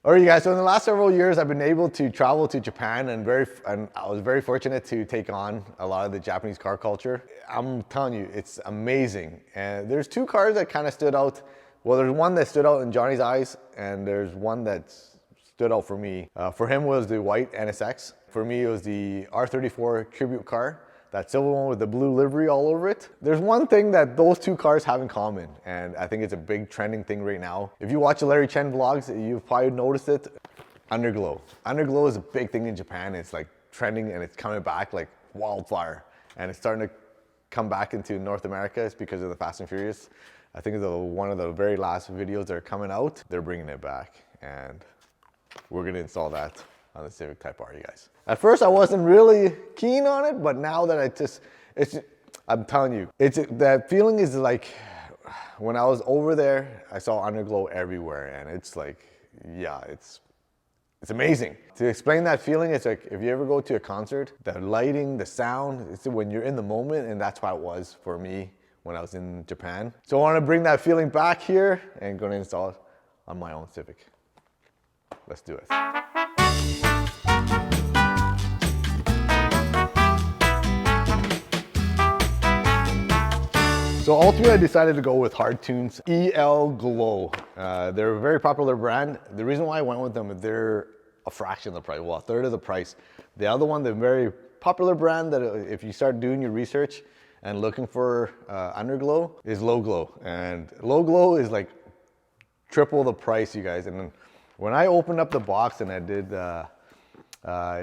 All right, you guys, so in the last several years, I've been able to travel to Japan and I was very fortunate to take on a lot of the Japanese car culture. I'm telling you, it's amazing. And there's two cars that kind of stood out. Well, there's one that stood out in Johnny's eyes, and there's one that stood out for me. For him was the white NSX. For me, it was the R34 tribute car. That silver one with the blue livery all over it. There's one thing that those two cars have in common, and I think it's a big trending thing right now. If you watch the Larry Chen vlogs, you've probably noticed it. Underglow. Underglow is a big thing in Japan. It's like trending and it's coming back like wildfire. And it's starting to come back into North America. It's because of the Fast and Furious. I think one of the very last videos that are coming out, they're bringing it back. And we're gonna install that on the Civic Type R, you guys. At first, I wasn't really keen on it, but now that I'm telling you, that feeling is like, when I was over there, I saw Underglow everywhere, and it's like, yeah, it's amazing. To explain that feeling, it's like, if you ever go to a concert, the lighting, the sound, it's when you're in the moment, and that's how it was for me when I was in Japan. So I want to bring that feeling back here, and going to install it on my own Civic. Let's do it. So ultimately, I decided to go with HardTune's UnderGlow. They're a very popular brand. The reason why I went with them, they're a fraction of the price, well, a third of the price. The other one, the very popular brand that if you start doing your research and looking for Underglow, is Low Glow. And Low Glow is like triple the price, you guys. And then when I opened up the box and I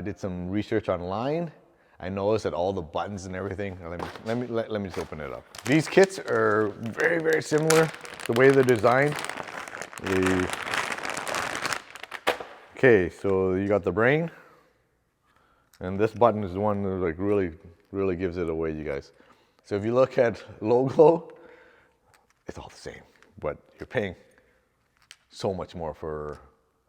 did some research online, I noticed that all the buttons and everything, let me just open it up. These kits are very, very similar, the way they're designed. Okay, so you got the brain, and this button is the one that like really gives it away, you guys. So if you look at Low Glow, it's all the same, but you're paying so much more for,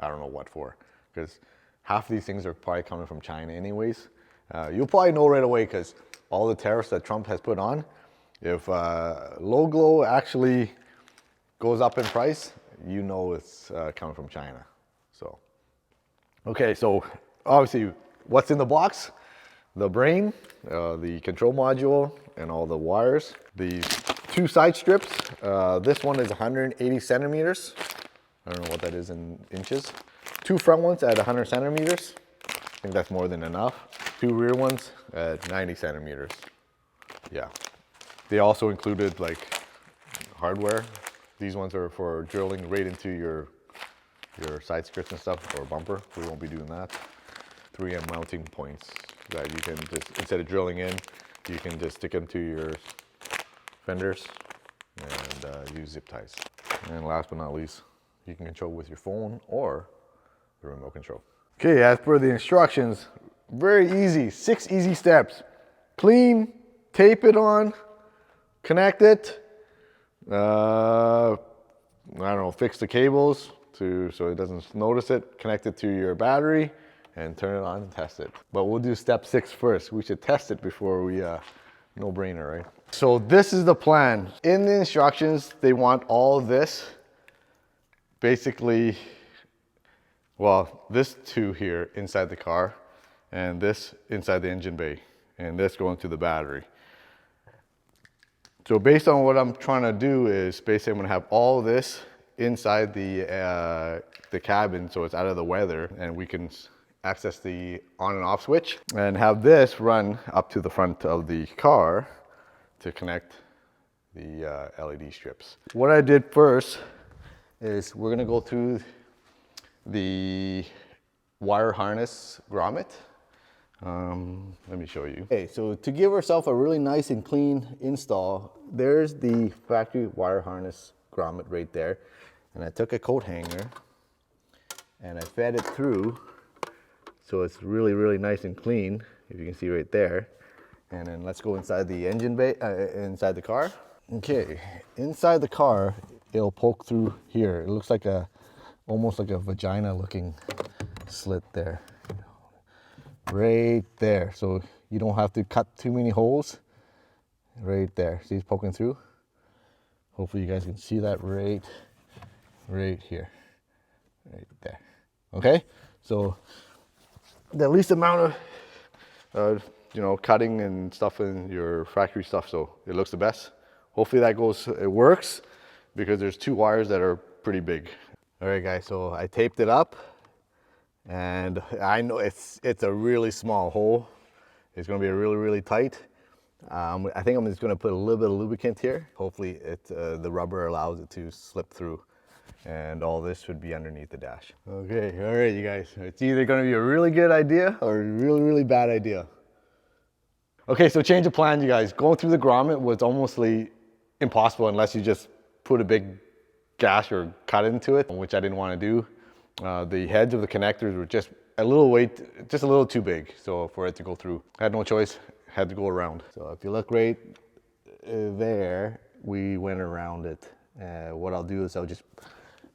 I don't know what for, because half of these things are probably coming from China anyways. You'll probably know right away because all the tariffs that Trump has put on, if Low Glow actually goes up in price, you know it's coming from China. So, okay, so obviously what's in the box? The brain, the control module, and all the wires. These two side strips. This one is 180 centimeters. I don't know what that is in inches. Two front ones at 100 centimeters. I think that's more than enough. Two rear ones at 90 centimeters. Yeah. They also included like hardware. These ones are for drilling right into your side skirts and stuff, or bumper. We won't be doing that. 3M mounting points that you can just, instead of drilling in, you can just stick them to your fenders and use zip ties. And last but not least, you can control with your phone or the remote control. Okay, as per the instructions, very easy, 6 easy steps. Clean, tape it on, connect it, I don't know, fix the cables so it doesn't notice it, connect it to your battery, and turn it on and test it. But we'll do step 6 first. We should test it before we, no brainer, right? So this is the plan. In the instructions, they want all of this, basically, well, this two here inside the car, and this inside the engine bay, and this going to the battery. So based on what I'm trying to do is basically I'm gonna have all this inside the cabin so it's out of the weather, and we can access the on and off switch, and have this run up to the front of the car to connect the LED strips. What I did first is we're gonna go through the wire harness grommet. Let me show you. Okay, so to give ourselves a really nice and clean install, there's the factory wire harness grommet right there. And I took a coat hanger and I fed it through so it's really, really nice and clean, if you can see right there. And then let's go inside the engine bay, inside the car. Okay, inside the car, it'll poke through here. It looks like almost like a vagina looking slit there. Right there, so you don't have to cut too many holes. Right there, see it's poking through? Hopefully you guys can see that right here, right there. Okay, so the least amount of you know, cutting and stuff in your factory stuff, so it looks the best. Hopefully that goes, it works, because there's 2 wires that are pretty big. All right guys, so I taped it up, and I know it's a really small hole. It's gonna be really tight. I think I'm just gonna put a little bit of lubricant here. Hopefully the rubber allows it to slip through, and all this should be underneath the dash. Okay, all right you guys, it's either gonna be a really good idea or a really bad idea. Okay, so change of plan, you guys. Going through the grommet was almost impossible unless you just put a big gash or cut into it, which I didn't want to do. The heads of the connectors were just a little too big, so for it to go through. I had no choice, had to go around. So if you look right there, we went around it. What I'll do is I'll just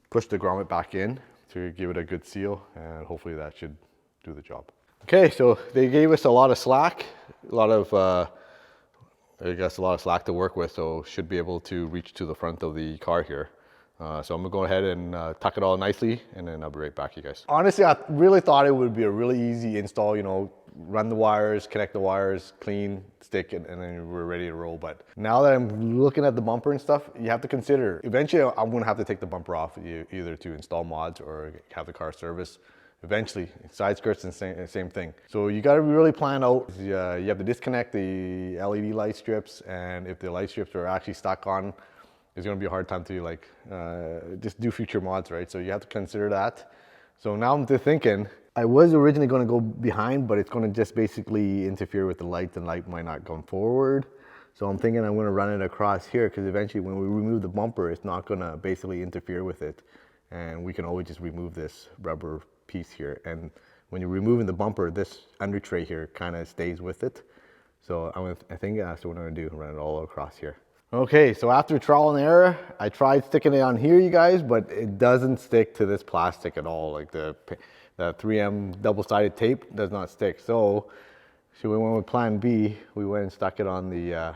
push the grommet back in to give it a good seal, and hopefully that should do the job. Okay, so they gave us a lot of slack, a lot of slack to work with, so should be able to reach to the front of the car here. So I'm gonna go ahead and tuck it all nicely, and then I'll be right back, you guys. Honestly, I really thought it would be a really easy install, you know, run the wires, connect the wires, clean, stick it, and then we're ready to roll. But now that I'm looking at the bumper and stuff, you have to consider, eventually I'm gonna have to take the bumper off, either to install mods or have the car serviced. Eventually, side skirts and same thing. So you gotta really plan out, you have to disconnect the LED light strips, and if the light strips are actually stuck on, it's gonna be a hard time to like, just do future mods, right? So you have to consider that. So now I'm just thinking, I was originally gonna go behind, but it's gonna just basically interfere with the light. The light might not come forward. So I'm thinking I'm gonna run it across here, because eventually when we remove the bumper, it's not gonna basically interfere with it. And we can always just remove this rubber piece here, and when you're removing the bumper, this under tray here kind of stays with it. So I think that's what I'm gonna do, run it all across here. Okay, so after trial and error, I tried sticking it on here, you guys, but it doesn't stick to this plastic at all. Like the 3M double-sided tape does not stick. So we went with plan B. We went and stuck it on the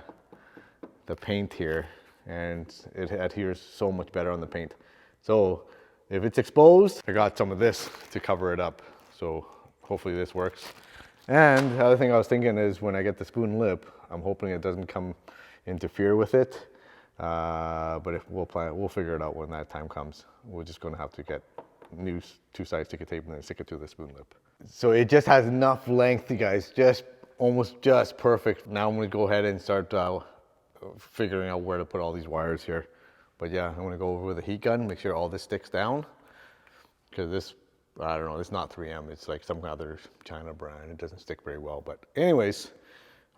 paint here, and it adheres so much better on the paint. So if it's exposed, I got some of this to cover it up. So hopefully this works. And the other thing I was thinking is when I get the spoon lip, I'm hoping it doesn't interfere with it. But we'll figure it out when that time comes. We're just gonna have to get new 2-side sticker tape and then stick it to the spoon lip. So it just has enough length, you guys, almost just perfect. Now I'm gonna go ahead and start figuring out where to put all these wires here. But yeah, I'm gonna go over with a heat gun, make sure all this sticks down. Because this, I don't know, it's not 3M, it's like some other China brand. It doesn't stick very well. But anyways,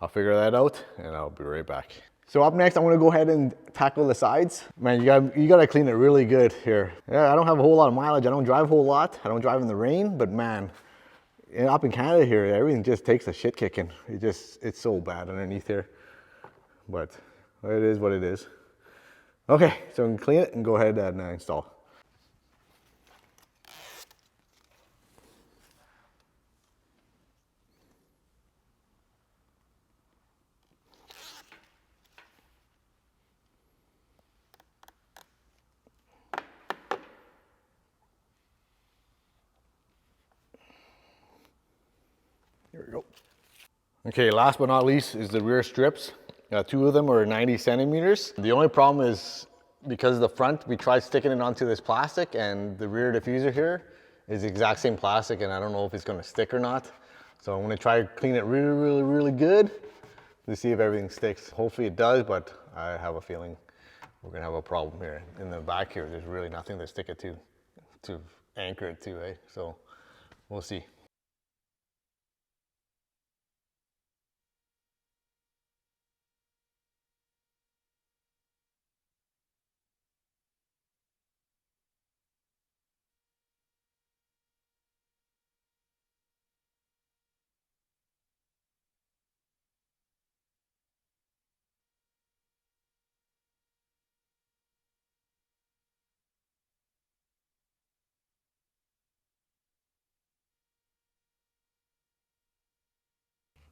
I'll figure that out and I'll be right back. So up next, I'm gonna go ahead and tackle the sides. Man, you gotta clean it really good here. Yeah, I don't have a whole lot of mileage. I don't drive a whole lot. I don't drive in the rain, but man, up in Canada here, everything just takes a shit kicking. It's so bad underneath here. But it is what it is. Okay, so I'm gonna clean it and go ahead and install. Here we go. Okay, last but not least is the rear strips. 2 of them are 90 centimeters. The only problem is because of the front, we tried sticking it onto this plastic, and the rear diffuser here is the exact same plastic, and I don't know if it's gonna stick or not. So I'm gonna try to clean it really good to see if everything sticks. Hopefully it does, but I have a feeling we're gonna have a problem here. In the back here, there's really nothing to stick it to anchor it to, eh? So we'll see.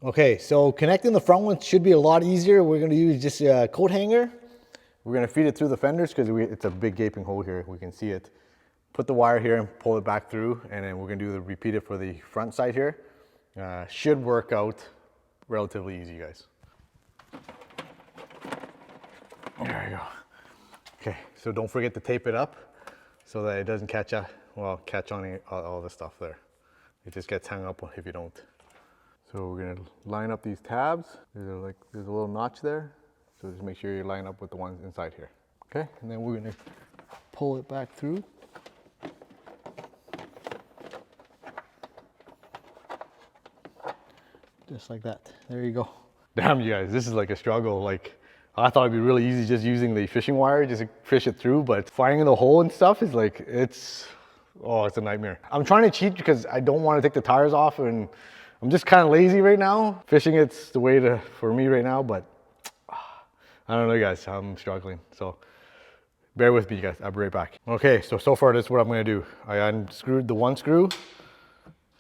Okay, so connecting the front one should be a lot easier. We're gonna use just a coat hanger. We're gonna feed it through the fenders because it's a big gaping hole here. We can see it. put the wire here and pull it back through, and then we're gonna do the repeat it for the front side here. Should work out relatively easy, guys. There you go. Okay, so don't forget to tape it up so that it doesn't catch on all the stuff there. It just gets hung up if you don't. So we're gonna line up these tabs. There's a little notch there. So just make sure you line up with the ones inside here. Okay, and then we're gonna pull it back through. Just like that. There you go. Damn, you guys, this is like a struggle. Like, I thought it'd be really easy just using the fishing wire, just to fish it through, but finding the hole and stuff is like, it's a nightmare. I'm trying to cheat because I don't want to take the tires off, and I'm just kind of lazy right now. Fishing it's the way for me right now, but I don't know, guys, I'm struggling. So bear with me, guys, I'll be right back. Okay, so far this is what I'm gonna do. I unscrewed the one screw,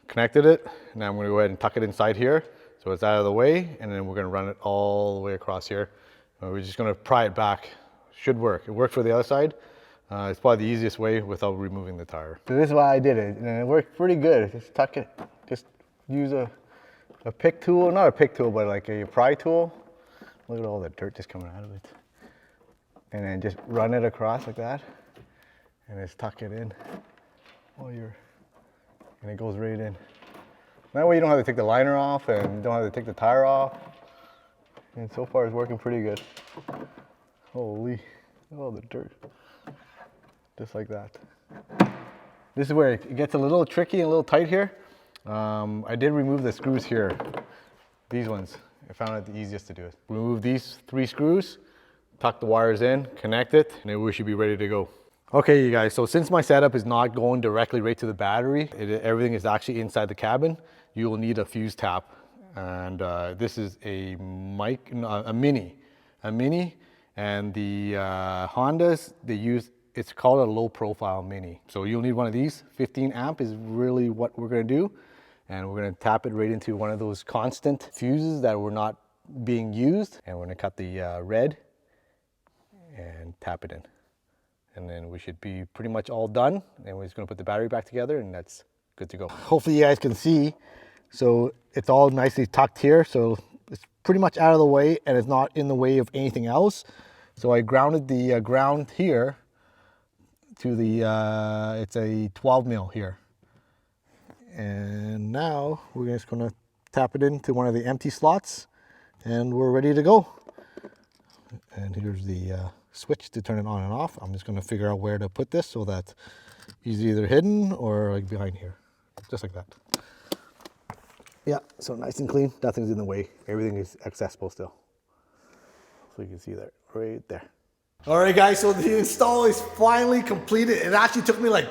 connected it, and now I'm gonna go ahead and tuck it inside here so it's out of the way, and then we're gonna run it all the way across here. We're just gonna pry it back. Should work. It worked for the other side. It's probably the easiest way without removing the tire. So this is why I did it, and it worked pretty good. Just tuck it, just use a pick tool, not a pick tool, but like a pry tool. Look at all the dirt just coming out of it. And then just run it across like that, and just tuck it in and it goes right in. That way you don't have to take the liner off and you don't have to take the tire off. And so far it's working pretty good. Holy, oh the dirt. Just like that. This is where it gets a little tricky and a little tight here. I did remove the screws here. These ones, I found it the easiest to do it. Remove these 3 screws, tuck the wires in, connect it, and then we should be ready to go. Okay, you guys, so since my setup is not going directly right to the battery, everything is actually inside the cabin, you will need a fuse tap. And this is a mini, and the Hondas, it's called a low profile mini. So you'll need one of these. 15 amp is really what we're gonna do. And we're gonna tap it right into one of those constant fuses that were not being used. And we're gonna cut the red and tap it in. And then we should be pretty much all done. And we're just gonna put the battery back together, and that's good to go. Hopefully you guys can see. So it's all nicely tucked here. So it's pretty much out of the way, and it's not in the way of anything else. So I grounded the ground here to the, it's a 12 mil here. And now we're just gonna tap it into one of the empty slots, and we're ready to go. And here's the switch to turn it on and off. I'm just gonna figure out where to put this so that he's either hidden or like behind here, just like that. Yeah, so nice and clean, nothing's in the way. Everything is accessible still. So you can see that right there. All right guys, so the install is finally completed. It actually took me like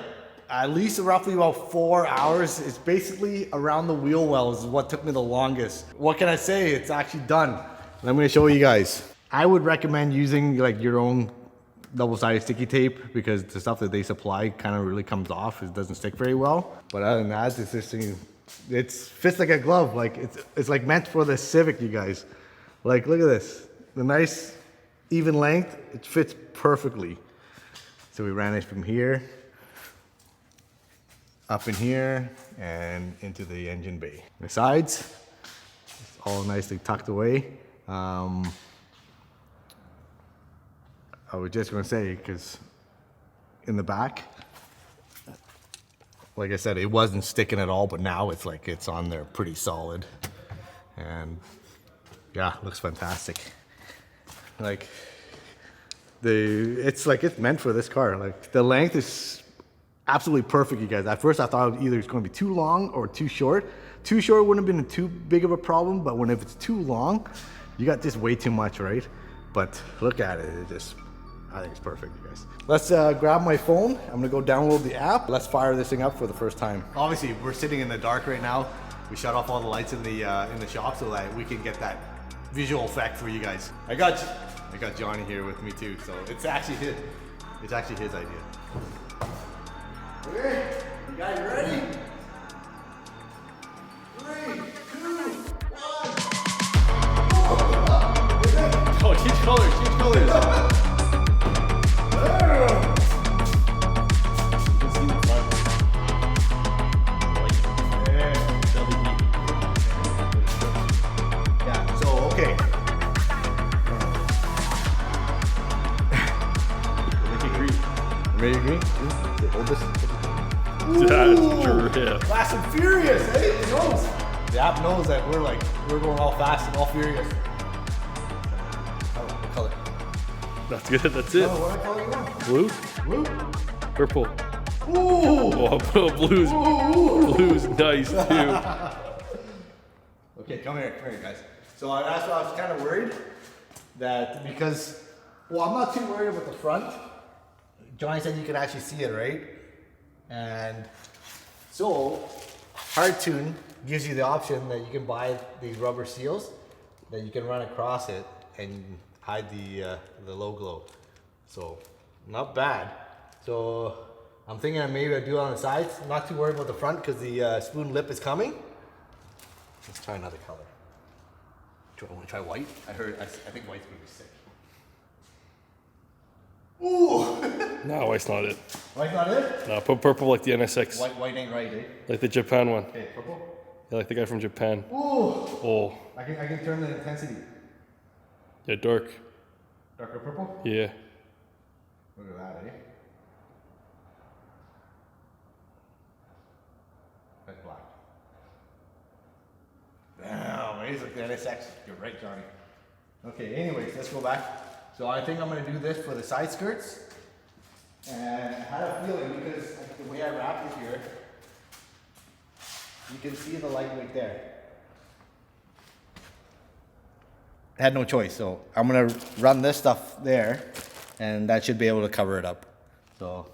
at least roughly about 4 hours. It's basically around the wheel wells is what took me the longest. What can I say? It's actually done. I'm gonna show you guys. I would recommend using like your own double-sided sticky tape because the stuff that they supply kind of really comes off. It doesn't stick very well. But other than that, it's this thing, it fits like a glove. Like it's like meant for the Civic, you guys. Like look at this, the nice even length. It fits perfectly. So we ran it from here, up in here, and into the engine bay. The sides, it's all nicely tucked away. I was just gonna say, because in the back, like I said, it wasn't sticking at all, but now it's like it's on there pretty solid. And yeah, looks fantastic. Like it's meant for this car. Like the length is absolutely perfect, you guys. At first I thought either it's gonna be too long or too short. Too short wouldn't have been too big of a problem, but if it's too long, you got just way too much, right? But look at it, I think it's perfect, you guys. Let's grab my phone. I'm gonna go download the app. Let's fire this thing up for the first time. Obviously, we're sitting in the dark right now. We shut off all the lights in the shop so that we can get that visual effect for you guys. I got Johnny here with me too, so it's actually his idea. Okay, you guys ready? 3, 2, 1. Oh, change colors. You can see the Hold this. That's drip. Fast and furious, eh? It knows. The app knows that we're going all fast and all furious. What color? That's good. That's it. Oh, what color you want? Blue? Blue? Purple. Ooh! Oh, blue's nice too. Okay, come here, guys. So that's why I was kind of worried that because, well, I'm not too worried about the front. Johnny said you can actually see it, right? And so HardTuned gives you the option that you can buy these rubber seals that you can run across it and hide the low glow. So not bad. So I'm thinking that maybe I'll do it on the sides. I'm not too worried about the front because the spoon lip is coming. Let's try another color. Do I want to try white? I think white's gonna be sick. Ooh! No, white's not it. White's not it? No, put purple like the NSX. White ain't right, eh? Like the Japan one. Okay, purple. Yeah, like the guy from Japan. Ooh! Oh. I can turn the intensity. Yeah, dark. Darker purple? Yeah. Look at that, eh? That's black. Damn, he's like the NSX. You're right, Johnny. Okay, anyways, let's go back. So I think I'm gonna do this for the side skirts. And I had a feeling because the way I wrapped it here, you can see the light right there. I had no choice, so I'm gonna run this stuff there and that should be able to cover it up. So,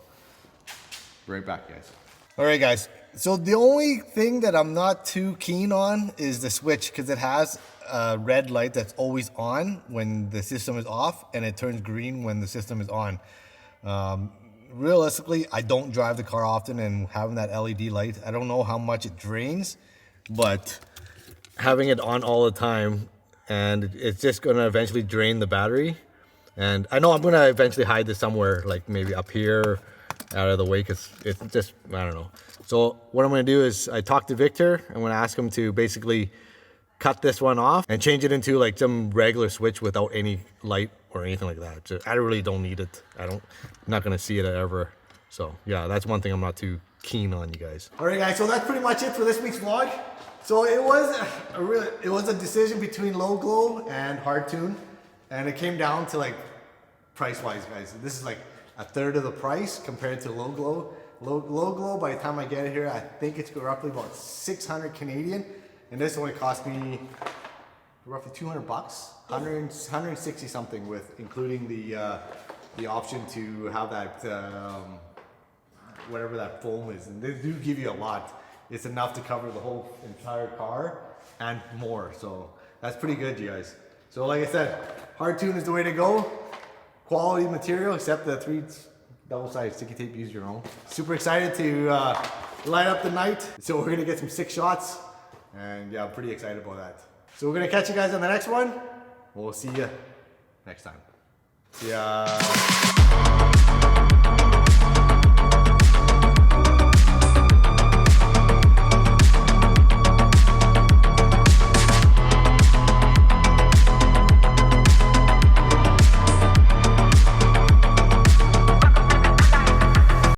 right back, guys. All right, guys. So the only thing that I'm not too keen on is the switch because it has a red light that's always on when the system is off and it turns green when the system is on. Realistically, I don't drive the car often and having that LED light, I don't know how much it drains, but having it on all the time and it's just gonna eventually drain the battery. And I know I'm gonna eventually hide this somewhere, like maybe up here, out of the way, because it's just, I don't know. So what I'm gonna do is I talked to Victor. I'm gonna ask him to basically cut this one off and change it into like some regular switch without any light or anything like that. So I really don't need it. I'm not gonna see it ever. So yeah, that's one thing I'm not too keen on, you guys. All right, guys, so that's pretty much it for this week's vlog. So it was a decision between low glow and HardTuned, and it came down to like price-wise, guys. This is like a third of the price compared to low glow. Low glow, by the time I get it here, I think it's roughly about 600 Canadian, and this only cost me roughly 200 bucks, 160 something with including the option to have that whatever that foam is, and they do give you a lot. It's enough to cover the whole entire car and more, so that's pretty good, you guys. So like I said, HardTuned is the way to go. Quality material, except the 3 double-sided sticky tape, use your own. Super excited to light up the night. So we're gonna get some 6 shots, and yeah, I'm pretty excited about that. So we're gonna catch you guys on the next one. We'll see you next time. See ya.